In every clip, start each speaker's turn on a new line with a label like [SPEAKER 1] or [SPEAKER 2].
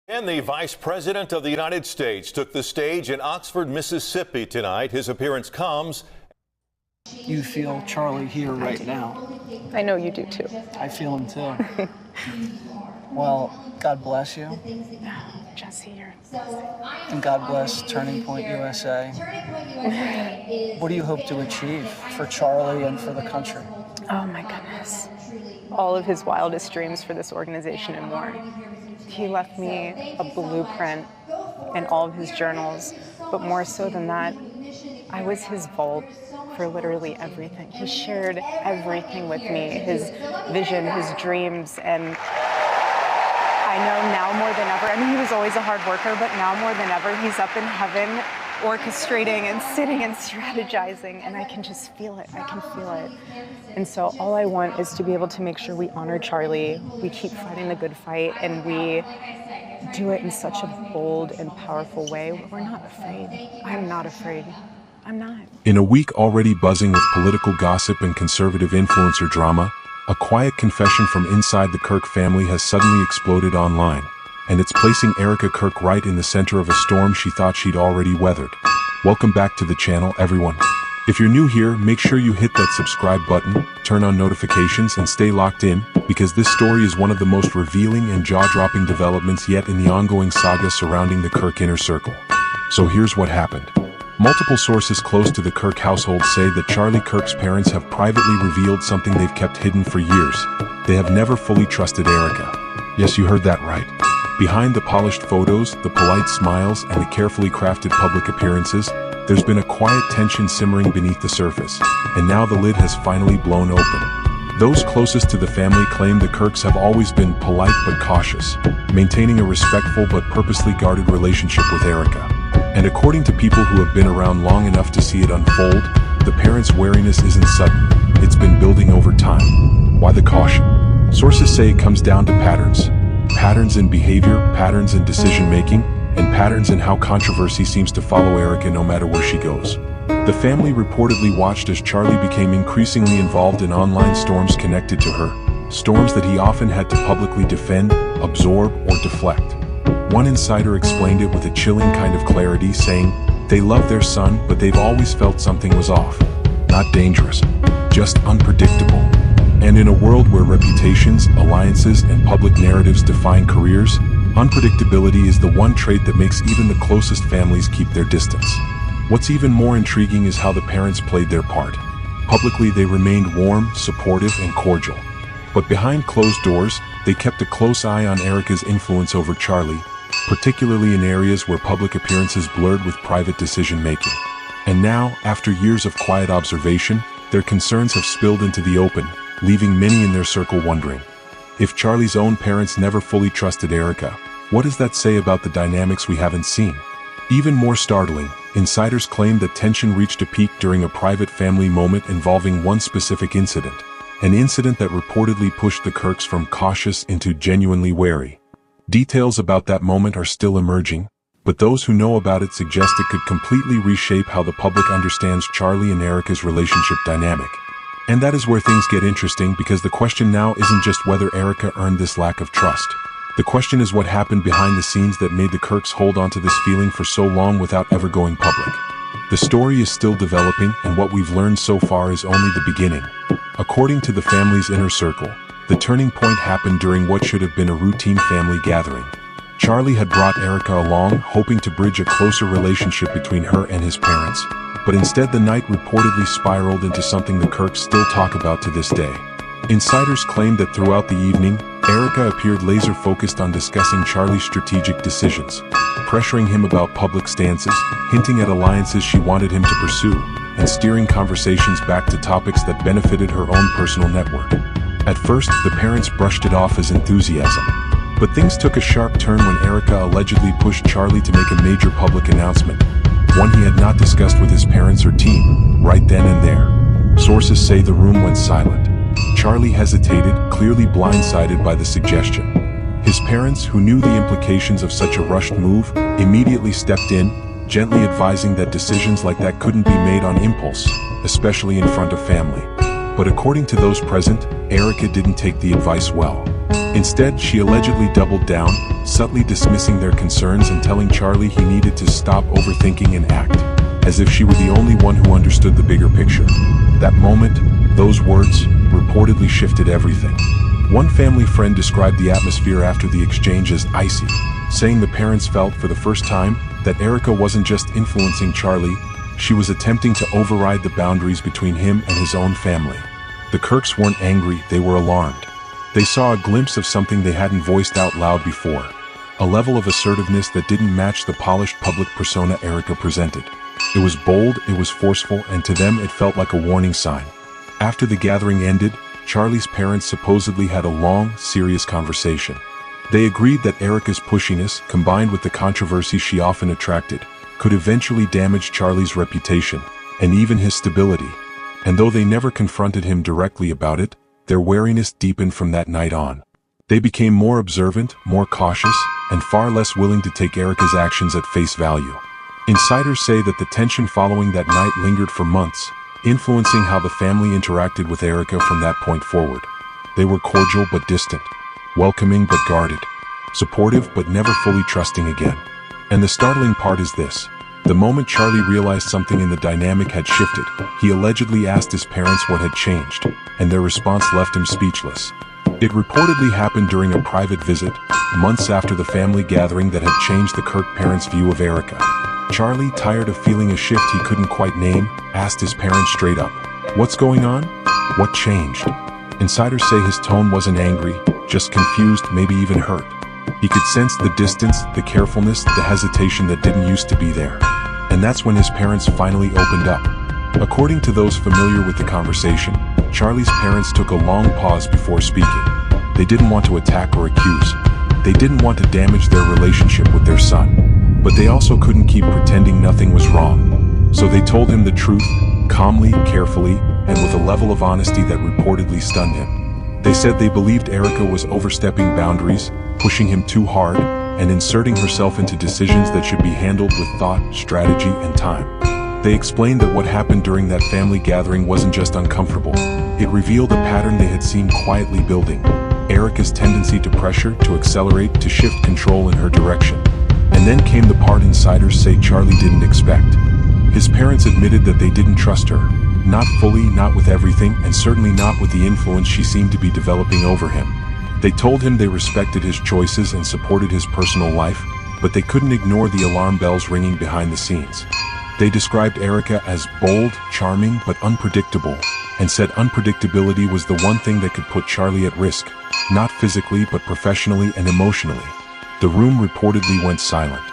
[SPEAKER 1] And the Vice President of the United States took the stage in Oxford, Mississippi tonight. His appearance comes.
[SPEAKER 2] You feel Charlie here right now.
[SPEAKER 3] I know you do too.
[SPEAKER 2] I feel him too. Well, God bless you.
[SPEAKER 3] Jesse, you're...
[SPEAKER 2] And God bless Turning Point USA. What do you hope to achieve for Charlie and for the country?
[SPEAKER 3] Oh my goodness. All of his wildest dreams for this organization and more. He left me a blueprint and all of his journals, but more so than that, I was his vault for literally everything. He shared everything with me, his vision, his dreams, and I know now more than ever, I mean, he was always a hard worker, but now more than ever, he's up in heaven orchestrating and sitting and strategizing, and I can just feel it. I can feel it. And so all I want is to be able to make sure we honor Charlie, we keep fighting the good fight, and we do it in such a bold and powerful way where we're not afraid. I'm not afraid. I'm not.
[SPEAKER 4] In a week already buzzing with political gossip and conservative influencer drama, a quiet confession from inside the Kirk family has suddenly exploded online, and it's placing Erika Kirk right in the center of a storm she thought she'd already weathered. Welcome back to the channel, everyone. If you're new here, make sure you hit that subscribe button, turn on notifications, and stay locked in, because this story is one of the most revealing and jaw-dropping developments yet in the ongoing saga surrounding the Kirk inner circle. So here's what happened. Multiple sources close to the Kirk household say that Charlie Kirk's parents have privately revealed something they've kept hidden for years. They have never fully trusted Erika. Yes, you heard that right. Behind the polished photos, the polite smiles, and the carefully crafted public appearances, there's been a quiet tension simmering beneath the surface, and now the lid has finally blown open. Those closest to the family claim the Kirks have always been polite but cautious, maintaining a respectful but purposely guarded relationship with Erika. And according to people who have been around long enough to see it unfold, the parents' wariness isn't sudden. It's been building over time. Why the caution? Sources say it comes down to patterns. Patterns in behavior, patterns in decision-making, and patterns in how controversy seems to follow Erika no matter where she goes. The family reportedly watched as Charlie became increasingly involved in online storms connected to her, storms that he often had to publicly defend, absorb, or deflect. One insider explained it with a chilling kind of clarity, saying, "They love their son, but they've always felt something was off. Not dangerous, just unpredictable." And in a world where reputations, alliances, and public narratives define careers, unpredictability is the one trait that makes even the closest families keep their distance. What's even more intriguing is how the parents played their part. Publicly, they remained warm, supportive, and cordial. But behind closed doors, they kept a close eye on Erika's influence over Charlie, particularly in areas where public appearances blurred with private decision-making. And now, after years of quiet observation, their concerns have spilled into the open, leaving many in their circle wondering. If Charlie's own parents never fully trusted Erika, what does that say about the dynamics we haven't seen? Even more startling, insiders claim that tension reached a peak during a private family moment involving one specific incident, an incident that reportedly pushed the Kirks from cautious into genuinely wary. Details about that moment are still emerging, but those who know about it suggest it could completely reshape how the public understands Charlie and Erika's relationship dynamic. And that is where things get interesting, because the question now isn't just whether Erika earned this lack of trust. The question is what happened behind the scenes that made the Kirks hold on to this feeling for so long without ever going public. The story is still developing, and what we've learned so far is only the beginning. According to the family's inner circle, the turning point happened during what should have been a routine family gathering. Charlie had brought Erika along, hoping to bridge a closer relationship between her and his parents, but instead the night reportedly spiraled into something the Kirks still talk about to this day. Insiders claim that throughout the evening, Erika appeared laser-focused on discussing Charlie's strategic decisions, pressuring him about public stances, hinting at alliances she wanted him to pursue, and steering conversations back to topics that benefited her own personal network. At first, the parents brushed it off as enthusiasm, but things took a sharp turn when Erika allegedly pushed Charlie to make a major public announcement, one he had not discussed with his parents or team, right then and there. Sources say the room went silent. Charlie hesitated, clearly blindsided by the suggestion. His parents, who knew the implications of such a rushed move, immediately stepped in, gently advising that decisions like that couldn't be made on impulse, especially in front of family. But according to those present, Erika didn't take the advice well. Instead, she allegedly doubled down, subtly dismissing their concerns and telling Charlie he needed to stop overthinking and act, as if she were the only one who understood the bigger picture. That moment, those words, reportedly shifted everything. One family friend described the atmosphere after the exchange as icy, saying the parents felt for the first time that Erika wasn't just influencing Charlie, she was attempting to override the boundaries between him and his own family. The Kirks weren't angry, they were alarmed. They saw a glimpse of something they hadn't voiced out loud before. A level of assertiveness that didn't match the polished public persona Erika presented. It was bold, it was forceful, and to them it felt like a warning sign. After the gathering ended, Charlie's parents supposedly had a long, serious conversation. They agreed that Erika's pushiness, combined with the controversy she often attracted, could eventually damage Charlie's reputation, and even his stability. And though they never confronted him directly about it, their wariness deepened from that night on. They became more observant, more cautious, and far less willing to take Erika's actions at face value. Insiders say that the tension following that night lingered for months, influencing how the family interacted with Erika from that point forward. They were cordial but distant, welcoming but guarded, supportive but never fully trusting again. And the startling part is this. The moment Charlie realized something in the dynamic had shifted, he allegedly asked his parents what had changed, and their response left him speechless. It reportedly happened during a private visit, months after the family gathering that had changed the Kirk parents' view of Erika. Charlie, tired of feeling a shift he couldn't quite name, asked his parents straight up, "What's going on? What changed?" Insiders say his tone wasn't angry, just confused, maybe even hurt. He could sense the distance, the carefulness, the hesitation that didn't used to be there. And that's when his parents finally opened up. According to those familiar with the conversation, Charlie's parents took a long pause before speaking. They didn't want to attack or accuse. They didn't want to damage their relationship with their son. But they also couldn't keep pretending nothing was wrong. So they told him the truth, calmly, carefully, and with a level of honesty that reportedly stunned him. They said they believed Erika was overstepping boundaries, pushing him too hard, and inserting herself into decisions that should be handled with thought, strategy, and time. They explained that what happened during that family gathering wasn't just uncomfortable. It revealed a pattern they had seen quietly building. Erika's tendency to pressure, to accelerate, to shift control in her direction. And then came the part insiders say Charlie didn't expect. His parents admitted that they didn't trust her. Not fully, not with everything, and certainly not with the influence she seemed to be developing over him. They told him they respected his choices and supported his personal life, but they couldn't ignore the alarm bells ringing behind the scenes. They described Erika as bold, charming, but unpredictable, and said unpredictability was the one thing that could put Charlie at risk, not physically but professionally and emotionally. The room reportedly went silent.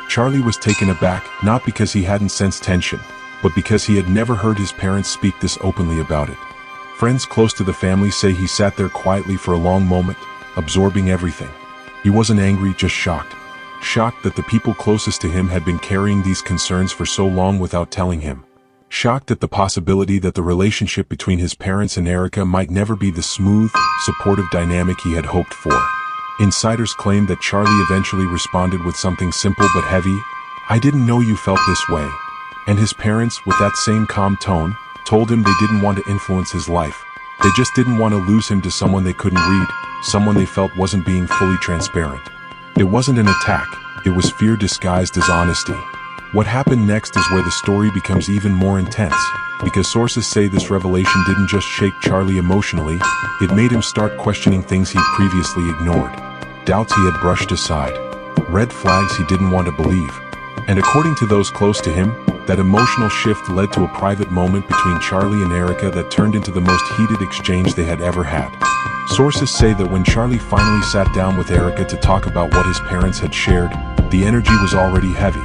[SPEAKER 4] Charlie was taken aback, not because he hadn't sensed tension, but because he had never heard his parents speak this openly about it. Friends close to the family say he sat there quietly for a long moment, absorbing everything. He wasn't angry, just shocked. Shocked that the people closest to him had been carrying these concerns for so long without telling him. Shocked at the possibility that the relationship between his parents and Erika might never be the smooth, supportive dynamic he had hoped for. Insiders claimed that Charlie eventually responded with something simple but heavy, "I didn't know you felt this way." And his parents, with that same calm tone, told him they didn't want to influence his life. They just didn't want to lose him to someone they couldn't read, someone they felt wasn't being fully transparent. It wasn't an attack, it was fear disguised as honesty. What happened next is where the story becomes even more intense, because sources say this revelation didn't just shake Charlie emotionally, it made him start questioning things he'd previously ignored. Doubts he had brushed aside. Red flags he didn't want to believe. And according to those close to him, that emotional shift led to a private moment between Charlie and Erika that turned into the most heated exchange they had ever had. Sources say that when Charlie finally sat down with Erika to talk about what his parents had shared, the energy was already heavy.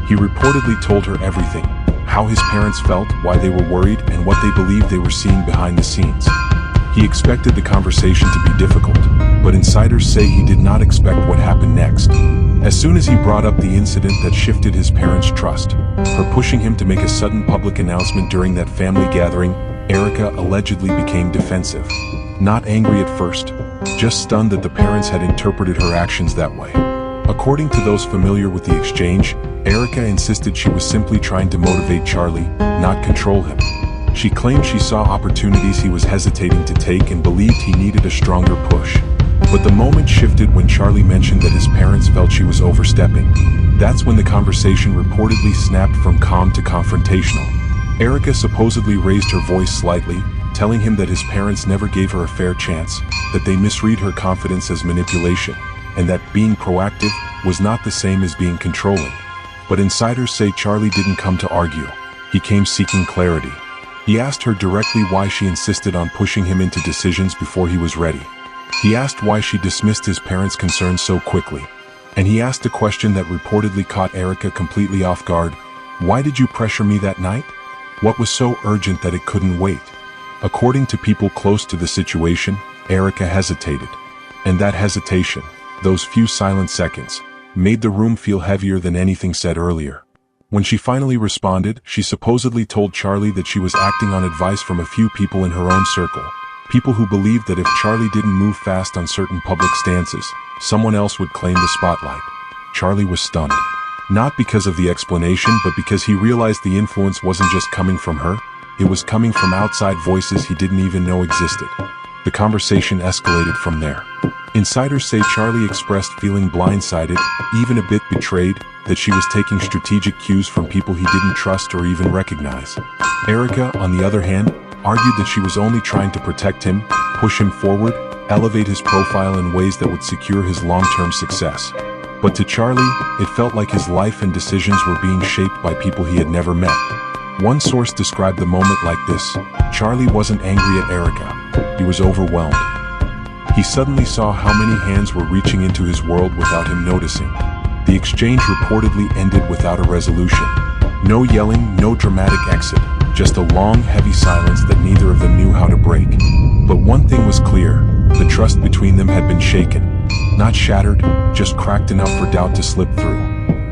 [SPEAKER 4] He reportedly told her everything, how his parents felt, why they were worried, and what they believed they were seeing behind the scenes. He expected the conversation to be difficult, but insiders say he did not expect what happened next. As soon as he brought up the incident that shifted his parents' trust, her pushing him to make a sudden public announcement during that family gathering, Erika allegedly became defensive. Not angry at first, just stunned that the parents had interpreted her actions that way. According to those familiar with the exchange, Erika insisted she was simply trying to motivate Charlie, not control him. She claimed she saw opportunities he was hesitating to take and believed he needed a stronger push. But the moment shifted when Charlie mentioned that his parents felt she was overstepping. That's when the conversation reportedly snapped from calm to confrontational. Erika supposedly raised her voice slightly, telling him that his parents never gave her a fair chance, that they misread her confidence as manipulation, and that being proactive was not the same as being controlling. But insiders say Charlie didn't come to argue. He came seeking clarity. He asked her directly why she insisted on pushing him into decisions before he was ready. He asked why she dismissed his parents' concerns so quickly. And he asked a question that reportedly caught Erika completely off guard. Why did you pressure me that night? What was so urgent that it couldn't wait? According to people close to the situation, Erika hesitated. And that hesitation, those few silent seconds, made the room feel heavier than anything said earlier. When she finally responded, she supposedly told Charlie that she was acting on advice from a few people in her own circle. People who believed that if Charlie didn't move fast on certain public stances, someone else would claim the spotlight. Charlie was stunned. Not because of the explanation, but because he realized the influence wasn't just coming from her, it was coming from outside voices he didn't even know existed. The conversation escalated from there. Insiders say Charlie expressed feeling blindsided, even a bit betrayed, that she was taking strategic cues from people he didn't trust or even recognize. Erika, on the other hand, argued that she was only trying to protect him, push him forward, elevate his profile in ways that would secure his long-term success. But to Charlie, it felt like his life and decisions were being shaped by people he had never met. One source described the moment like this: Charlie wasn't angry at Erika, he was overwhelmed. He suddenly saw how many hands were reaching into his world without him noticing. The exchange reportedly ended without a resolution. No yelling, no dramatic exit, just a long, heavy silence that neither of them knew how to break. But one thing was clear: the trust between them had been shaken. Not shattered, just cracked enough for doubt to slip through.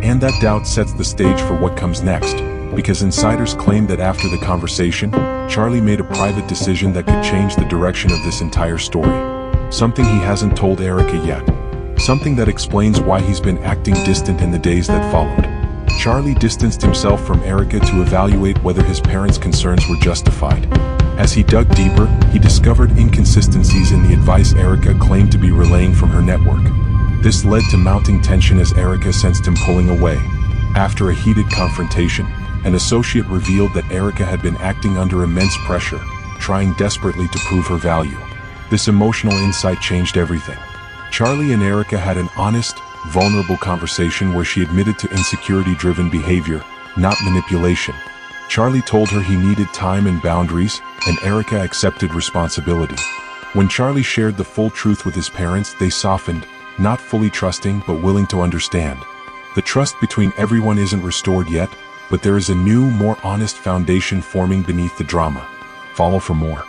[SPEAKER 4] And that doubt sets the stage for what comes next, because insiders claim that after the conversation, Charlie made a private decision that could change the direction of this entire story. Something he hasn't told Erika yet. Something that explains why he's been acting distant in the days that followed. Charlie distanced himself from Erika to evaluate whether his parents' concerns were justified. As he dug deeper, he discovered inconsistencies in the advice Erika claimed to be relaying from her network. This led to mounting tension as Erika sensed him pulling away. After a heated confrontation, an associate revealed that Erika had been acting under immense pressure, trying desperately to prove her value. This emotional insight changed everything. Charlie and Erika had an honest, vulnerable conversation where she admitted to insecurity-driven behavior, not manipulation. Charlie told her he needed time and boundaries, and Erika accepted responsibility. When Charlie shared the full truth with his parents, they softened, not fully trusting but willing to understand. The trust between everyone isn't restored yet, but there is a new, more honest foundation forming beneath the drama. Follow for more.